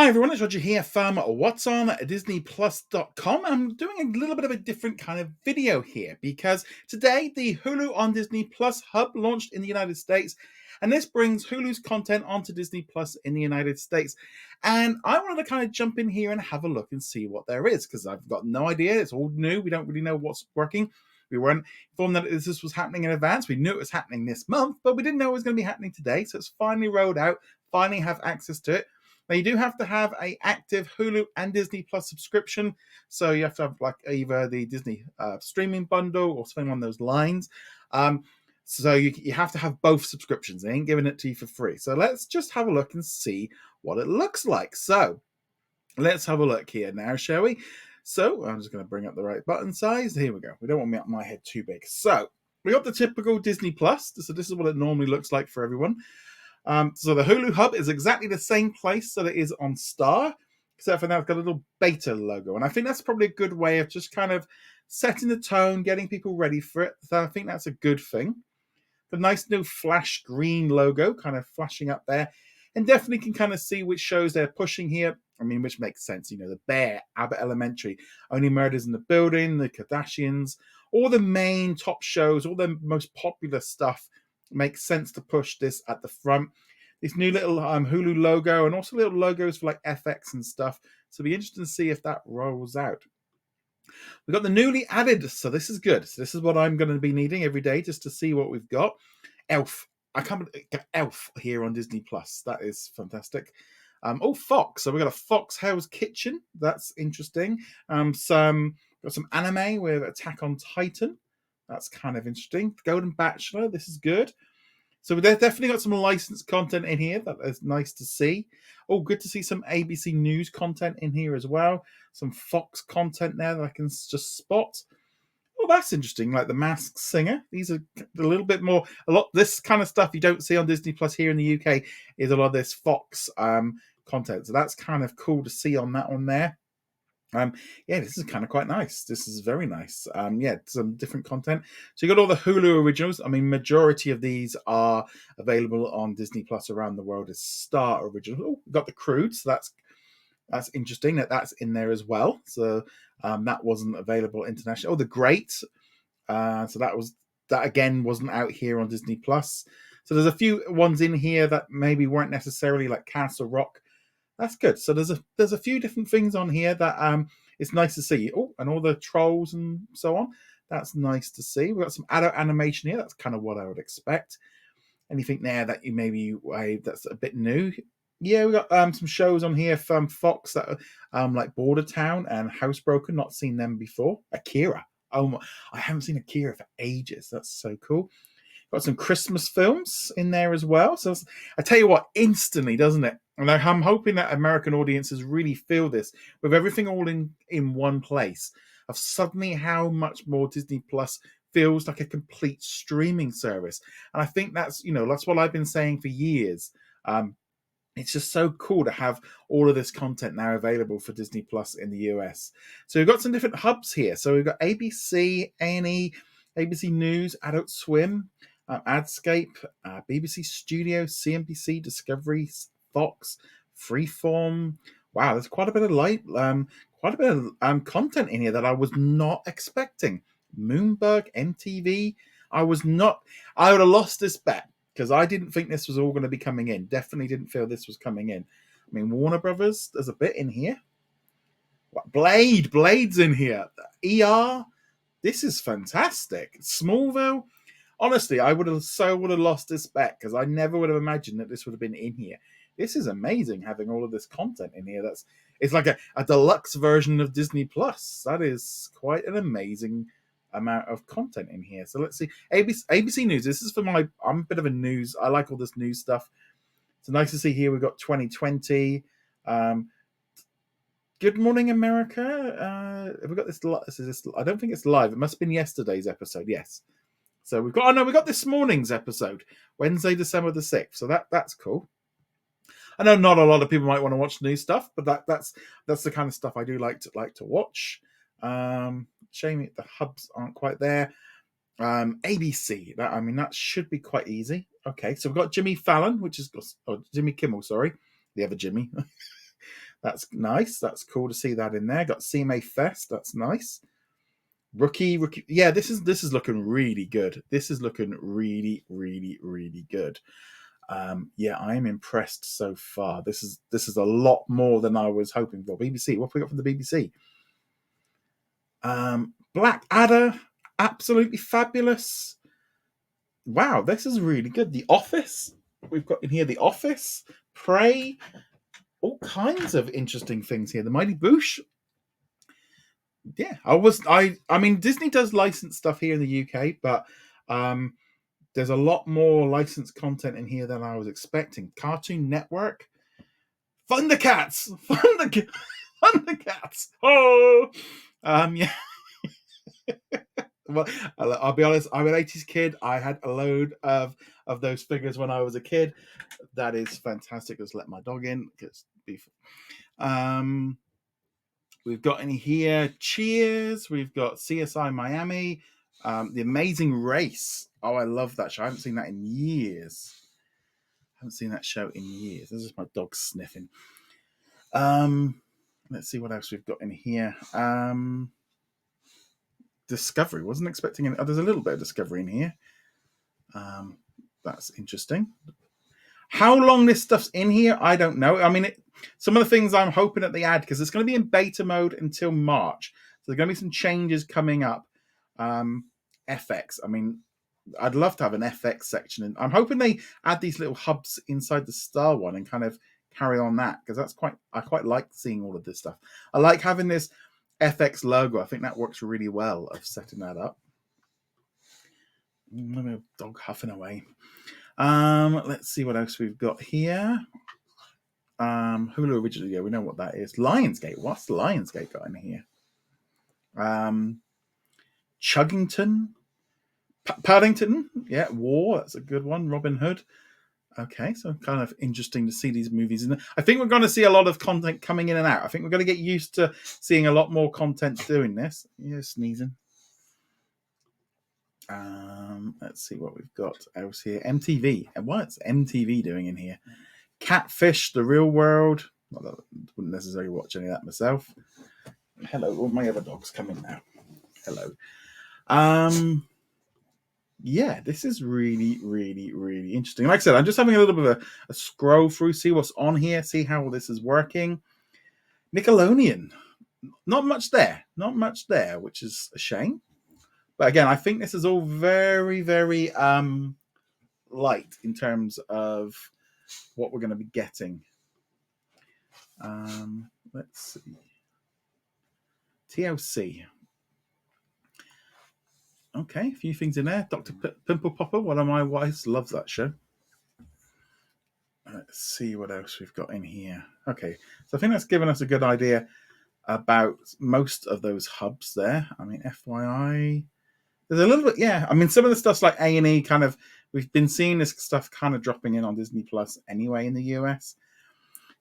Hi everyone, it's Roger here from What's on disneyplus.com. I'm doing a little bit of a different kind of video here because today the Hulu on Disney Plus hub launched in the United States, and this brings Hulu's content onto Disney Plus in the United States. And I wanted to kind of jump in here and have a look and see what there is, because I've got no idea. It's all new. We don't really know what's working. We weren't informed that this was happening in advance. We knew it was happening this month, but we didn't know it was going to be happening today. So it's finally rolled out, finally have access to it. Now, you do have to have an active Hulu and Disney Plus subscription. So you have to have like either the Disney streaming bundle or something along those lines. So you have to have both subscriptions. They ain't giving it to you for free. So let's just have a look and see what it looks like. So let's have a look here now, shall we? So I'm just going to bring up the right button size. Here we go. We don't want my head too big. So we got the typical Disney Plus. So this is what it normally looks like for everyone. So the Hulu Hub is exactly the same place that it is on Star, except for now it's got a little beta logo. And I think that's probably a good way of just kind of setting the tone, getting people ready for it. So I think that's a good thing. The nice new flash green logo kind of flashing up there. And definitely can kind of see which shows they're pushing here. I mean, which makes sense. You know, The Bear, Abbott Elementary, Only Murders in the Building, The Kardashians, all the main top shows, all the most popular stuff. Makes sense to push this at the front. This new little Hulu logo, and also little logos for like FX and stuff. So it'll be interesting to see if that rolls out. We've got the newly added, so this is good. So this is what I'm going to be needing every day just to see what we've got. Elf. I can't get Elf here on Disney Plus. That is fantastic. Fox. So we've got a Fox Hell's Kitchen. That's interesting. Got some anime with Attack on Titan. That's kind of interesting. Golden Bachelor. This is good. So we've definitely got some licensed content in here. That is nice to see. Oh, good to see some ABC News content in here as well. Some Fox content there that I can just spot. Oh, that's interesting. Like The Masked Singer. These are a little bit more. This kind of stuff you don't see on Disney Plus here in the UK is a lot of this Fox content. So that's kind of cool to see on that one there. This is kind of quite nice. This is very nice. Some different content. So you got all the Hulu originals. I mean, majority of these are available on Disney Plus around the world as Star originals. Oh, we've got The Crude, so that's interesting that's in there as well. So that wasn't available internationally. Oh, The Great. So that again wasn't out here on Disney Plus. So there's a few ones in here that maybe weren't necessarily like Castle Rock. That's good. So there's a few different things on here that it's nice to see. Oh, and all the trolls and so on. That's nice to see. We've got some adult animation here. That's kind of what I would expect. Anything there that you maybe that's a bit new? Yeah, we got some shows on here from Fox that like Border Town and Housebroken. Not seen them before. Akira. Oh my, I haven't seen Akira for ages. That's so cool. Got some Christmas films in there as well. So I tell you what, instantly, doesn't it? And I'm hoping that American audiences really feel this with everything all in one place, of suddenly how much more Disney Plus feels like a complete streaming service. And I think that's what I've been saying for years. It's just so cool to have all of this content now available for Disney Plus in the US. So we've got some different hubs here. So we've got ABC, A&E, ABC News, Adult Swim, Adscape, BBC Studio, CNBC, Discovery, Fox, Freeform. Wow, there's quite a bit of content in here that I was not expecting. Moonbug, MTV. I would have lost this bet because I didn't think this was all going to be coming in. Definitely didn't feel this was coming in. I mean, Warner Brothers, there's a bit in here. What, Blade's in here. ER, this is fantastic. Smallville. Honestly, I would have lost this bet because I never would have imagined that this would have been in here. This is amazing having all of this content in here. It's like a deluxe version of Disney Plus. That is quite an amazing amount of content in here. So let's see. ABC News. This is I'm a bit of a news. I like all this news stuff. It's nice to see here. We've got 2020. Good Morning America. Have we got this? I don't think it's live. It must have been yesterday's episode. Yes. So we got this morning's episode, Wednesday, December the 6th. So that's cool. I know not a lot of people might want to watch new stuff, but that's the kind of stuff I do like to watch. Shame the hubs aren't quite there. ABC. That should be quite easy. Okay, so we've got Jimmy Fallon, Jimmy Kimmel, sorry, the other Jimmy. That's nice. That's cool to see that in there. Got CMA Fest. That's nice. Rookie. Yeah, this is looking really good. This is looking really, really, really good. Yeah, I am impressed so far. This is a lot more than I was hoping for. BBC. What have we got from the BBC? Black Adder, absolutely fabulous. Wow, this is really good. The Office. We've got in here The Office, Prey, all kinds of interesting things here. The Mighty Boosh. Yeah, I mean Disney does license stuff here in the UK, but there's a lot more licensed content in here than I was expecting. Cartoon Network, Thundercats, Thundercats. Oh, yeah. Well, I'll be honest. I'm an '80s kid. I had a load of those figures when I was a kid. That is fantastic. Let's let my dog in because um, we've got in here Cheers. We've got CSI Miami. The Amazing Race. Oh, I love that show. I haven't seen that in years. I haven't seen that show in years. This is my dog sniffing. Let's see what else we've got in here. Discovery. Wasn't expecting any. Oh, there's a little bit of Discovery in here. That's interesting. How long this stuff's in here, I don't know. I mean, some of the things I'm hoping that they add, because it's going to be in beta mode until March. So there's going to be some changes coming up. FX. I mean, I'd love to have an FX section. And I'm hoping they add these little hubs inside the Star one and kind of carry on that, because I quite like seeing all of this stuff. I like having this FX logo. I think that works really well of setting that up. Dog huffing away. Let's see what else we've got here. Hulu originally, yeah, we know what that is. Lionsgate. What's Lionsgate got in here? Chuggington, Paddington. Yeah, War. That's a good one. Robin Hood. Okay, so kind of interesting to see these movies. And I think we're going to see a lot of content coming in and out. I think we're going to get used to seeing a lot more content doing this. Yeah, sneezing. Let's see what we've got else here. MTV. And what's MTV doing in here? Catfish, The Real World. Well, I wouldn't necessarily watch any of that myself. Hello, all my other dogs come in now. Hello. Yeah, this is really, really, really interesting. Like I said, I'm just having a little bit of a scroll through, see what's on here, see how all this is working. Nickelodeon. Not much there, which is a shame. But again, I think this is all very, very light in terms of what we're going to be getting. Let's see. TLC. Okay, a few things in there. Dr. Pimple Popper, one of my wives, loves that show. Let's see what else we've got in here. Okay, so I think that's given us a good idea about most of those hubs there. I mean, FYI, there's a little bit, yeah. I mean, some of the stuff's like A&E kind of, we've been seeing this stuff kind of dropping in on Disney Plus anyway in the US.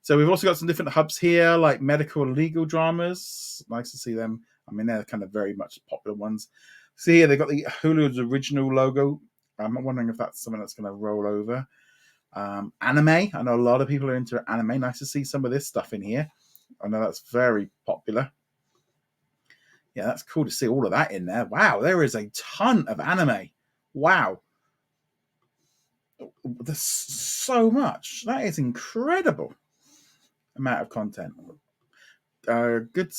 So we've also got some different hubs here, like medical and legal dramas. Nice to see them. I mean, they're kind of very much popular ones. See here, they've got the Hulu's original logo. I'm wondering if that's something that's going to roll over. Anime. I know a lot of people are into anime. Nice to see some of this stuff in here. I know that's very popular. Yeah, that's cool to see all of that in there. Wow, there is a ton of anime. Wow. There's so much. That is incredible amount of content. Good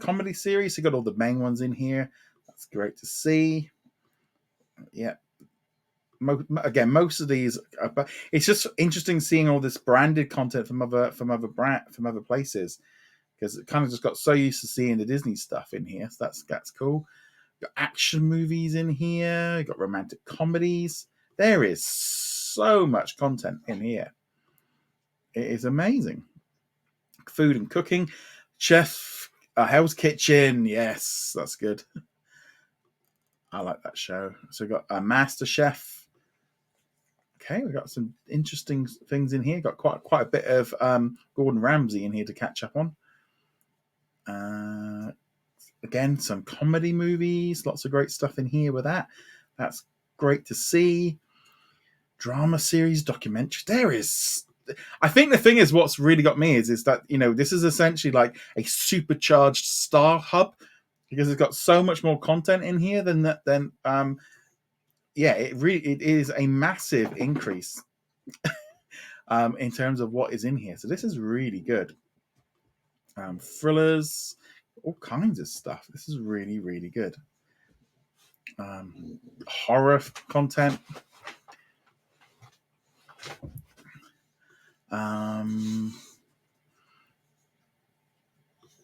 comedy series. You got all the main ones in here. That's great to see. Yeah. Again, most of these, but it's just interesting seeing all this branded content from other places, because it kind of just got so used to seeing the Disney stuff in here. So that's cool. Got action movies in here. You got romantic comedies. There is so much content in here. It is amazing. Food and cooking. Chef Hell's Kitchen. Yes, that's good. I like that show. So we've got a Master Chef. Okay, we've got some interesting things in here. Got quite a bit of Gordon Ramsay in here to catch up on. Again, some comedy movies. Lots of great stuff in here with that. That's great to see. Drama series, documentary. There is I think the thing is, what's really got me is that this is essentially like a supercharged Star Hub because it's got so much more content in here than that. Yeah, it is a massive increase in terms of what is in here. So this is really good. Thrillers, all kinds of stuff. This is really, really good. Horror content.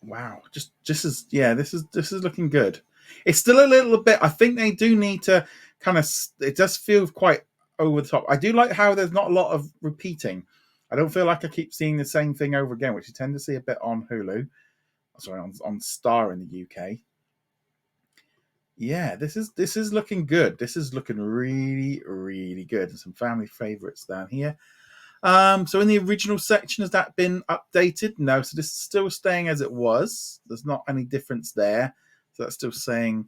Wow, just as yeah, this is looking good. It's still a little bit. I think they do need to kind of. It does feel quite over the top. I do like how there's not a lot of repeating. I don't feel like I keep seeing the same thing over again, which you tend to see a bit on Hulu. Sorry, on Star in the UK. Yeah, this is looking good. This is looking really, really good. And some family favorites down here. So in the original section, has that been updated? No, so this is still staying as it was. There's not any difference there. So that's still saying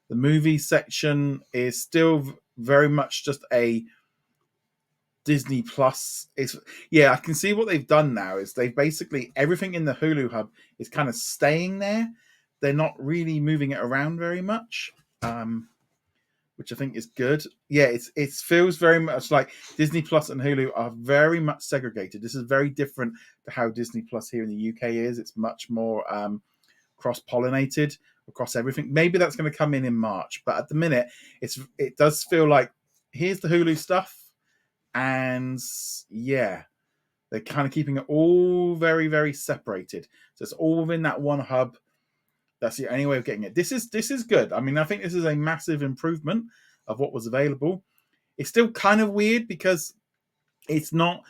the movie section is still very much just a Disney Plus. I can see what they've done now is they've basically everything in the Hulu hub is kind of staying there. They're not really moving it around very much. Which I think is good. Yeah, it feels very much like Disney Plus and Hulu are very much segregated. This is very different to how Disney Plus here in the UK is. It's much more cross-pollinated across everything. Maybe that's going to come in March, but at the minute, it does feel like here's the Hulu stuff, and yeah, they're kind of keeping it all very, very separated. So it's all within that one hub. That's the only way of getting it. This is good. I mean, I think this is a massive improvement of what was available. It's still kind of weird because it's not.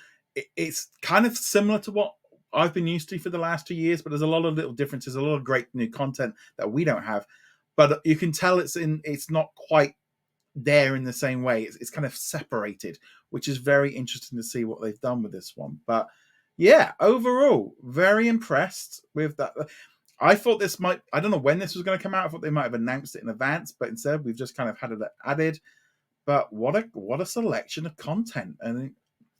It's kind of similar to what I've been used to for the last 2 years, but there's a lot of little differences, a lot of great new content that we don't have. But you can tell it's not quite there in the same way. It's kind of separated, which is very interesting to see what they've done with this one. But yeah, overall, very impressed with that. I thought this might, I don't know when this was going to come out. I thought they might have announced it in advance, but instead we've just kind of had it added. But what a selection of content. And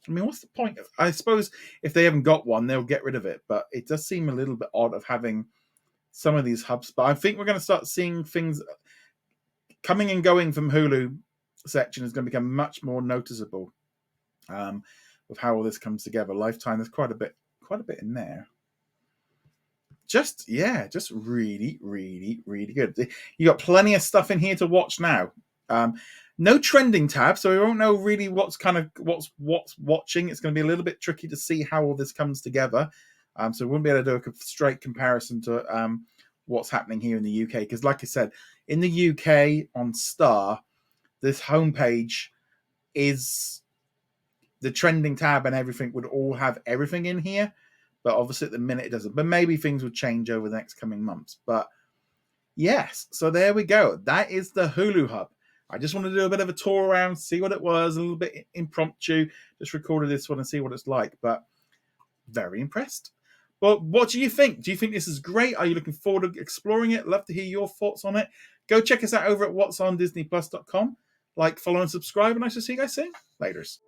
I mean, what's the point? I suppose if they haven't got one, they'll get rid of it. But it does seem a little bit odd of having some of these hubs. But I think we're going to start seeing things coming and going from Hulu section is going to become much more noticeable with how all this comes together. Lifetime, there's quite a bit in there. Just really, really, really good. You got plenty of stuff in here to watch now. No trending tab, so we won't know really what's watching. It's going to be a little bit tricky to see how all this comes together. So we won't be able to do a straight comparison to what's happening here in the UK. Because like I said, in the UK on Star, this homepage is the trending tab and everything would all have everything in here. But obviously at the minute it doesn't. But maybe things will change over the next coming months. But yes, so there we go. That is the Hulu Hub. I just wanted to do a bit of a tour around, see what it was, a little bit impromptu. Just recorded this one and see what it's like. But very impressed. But what do you think? Do you think this is great? Are you looking forward to exploring it? Love to hear your thoughts on it. Go check us out over at whatsondisneyplus.com. Like, follow, and subscribe. And I shall see you guys soon. Laters.